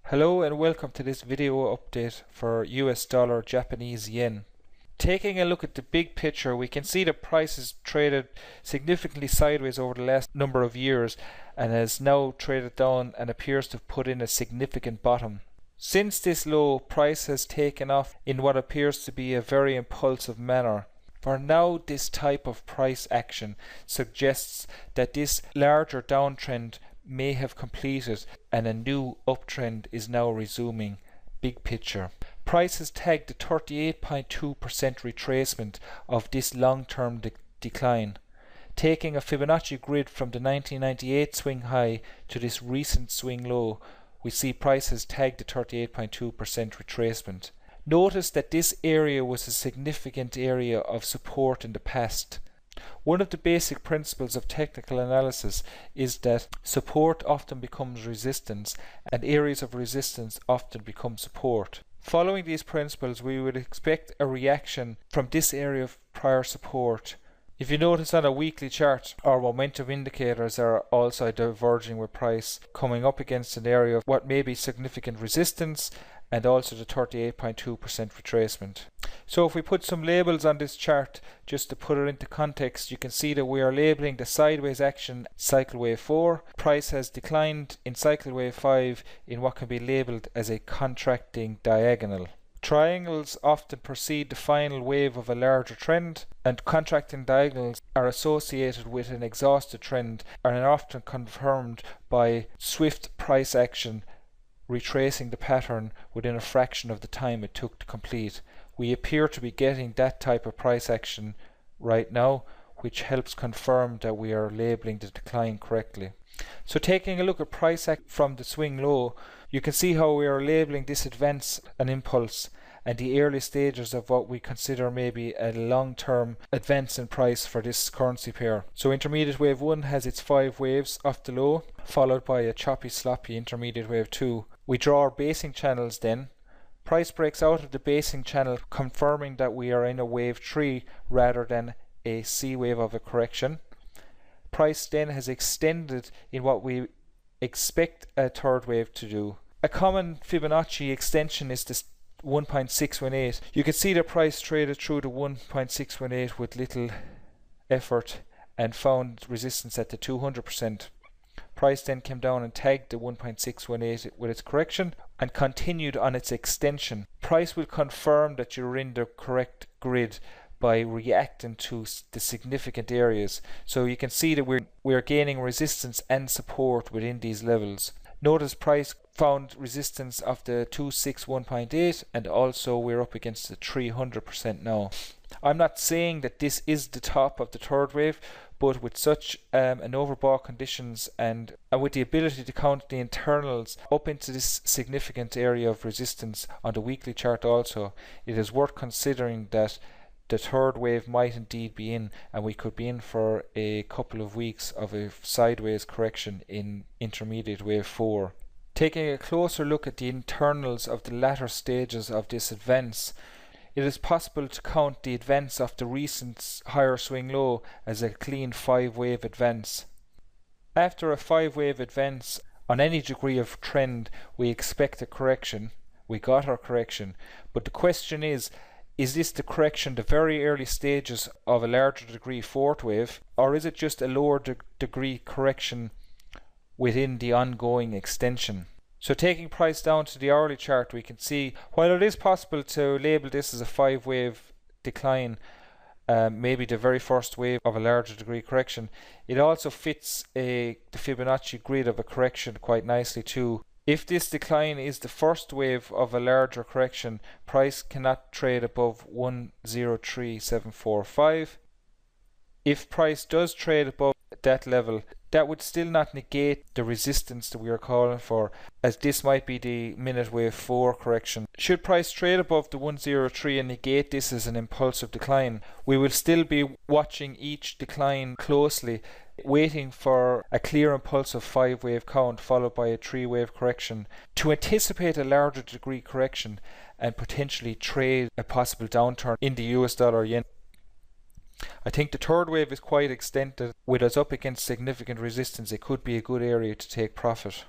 Hello and welcome to this video update for US dollar Japanese yen. Taking a look at the big picture, we can see the price has traded significantly sideways over the last number of years and has now traded down and appears to have put in a significant bottom. Since this low, price has taken off in what appears to be a very impulsive manner. For now, this type of price action suggests that this larger downtrend may have completed and a new uptrend is now resuming. Big picture. Price has tagged the 38.2% retracement of this long-term decline. Taking a Fibonacci grid from the 1998 swing high to this recent swing low, we see price has tagged the 38.2% retracement. Notice that this area was a significant area of support in the past. One of the basic principles of technical analysis is that support often becomes resistance and areas of resistance often become support. Following these principles, we would expect a reaction from this area of prior support. If you notice on a weekly chart, our momentum indicators are also diverging with price, coming up against an area of what may be significant resistance and also the 38.2% retracement. So if we put some labels on this chart just to put it into context, you can see that we are labeling the sideways action cycle wave 4. Price has declined in cycle wave 5 in what can be labeled as a contracting diagonal. Triangles often precede the final wave of a larger trend, and contracting diagonals are associated with an exhausted trend and are often confirmed by swift price action retracing the pattern within a fraction of the time it took to complete. We appear to be getting that type of price action right now, which helps confirm that we are labeling the decline correctly. So taking a look at price action from the swing low, you can see how we are labeling this advance an impulse and the early stages of what we consider maybe a long-term advance in price for this currency pair. So intermediate wave 1 has its 5 waves off the low, followed by a choppy sloppy intermediate wave 2. We draw our basing channels then. Price breaks out of the basing channel, confirming that we are in a wave 3 rather than a C wave of a correction. Price then has extended in what we expect a third wave to do. A common Fibonacci extension is this 1.618. You can see the price traded through the 1.618 with little effort and found resistance at the 200%. Price then came down and tagged the 1.618 with its correction and continued on its extension. Price will confirm that you're in the correct grid by reacting to the significant areas. So you can see that we're gaining resistance and support within these levels. Notice price found resistance of the 261.8 and also we're up against the 300% now. I'm not saying that this is the top of the third wave, but with such an overbought conditions and with the ability to count the internals up into this significant area of resistance on the weekly chart also, it is worth considering that the third wave might indeed be in, and we could be in for a couple of weeks of a sideways correction in intermediate wave 4. Taking a closer look at the internals of the latter stages of this advance, it is possible to count the advance of the recent higher swing low as a clean 5-wave advance. After a 5-wave advance on any degree of trend, we expect a correction. We got our correction, but the question is this the correction, the very early stages of a larger degree 4th wave, or is it just a lower degree correction within the ongoing extension? So taking price down to the hourly chart, we can see while it is possible to label this as a 5-wave decline, maybe the very first wave of a larger degree correction, it also fits the Fibonacci grid of a correction quite nicely too. If this decline is the first wave of a larger correction, price cannot trade above 103.745. If price does trade above that level, that would still not negate the resistance that we are calling for, as this might be the minute wave 4 correction. Should price trade above the 103 and negate this as an impulsive decline, we will still be watching each decline closely, waiting for a clear impulsive 5-wave count followed by a 3-wave correction to anticipate a larger degree correction and potentially trade a possible downturn in the US dollar yen. I think the third wave is quite extended. With us up against significant resistance, it could be a good area to take profit.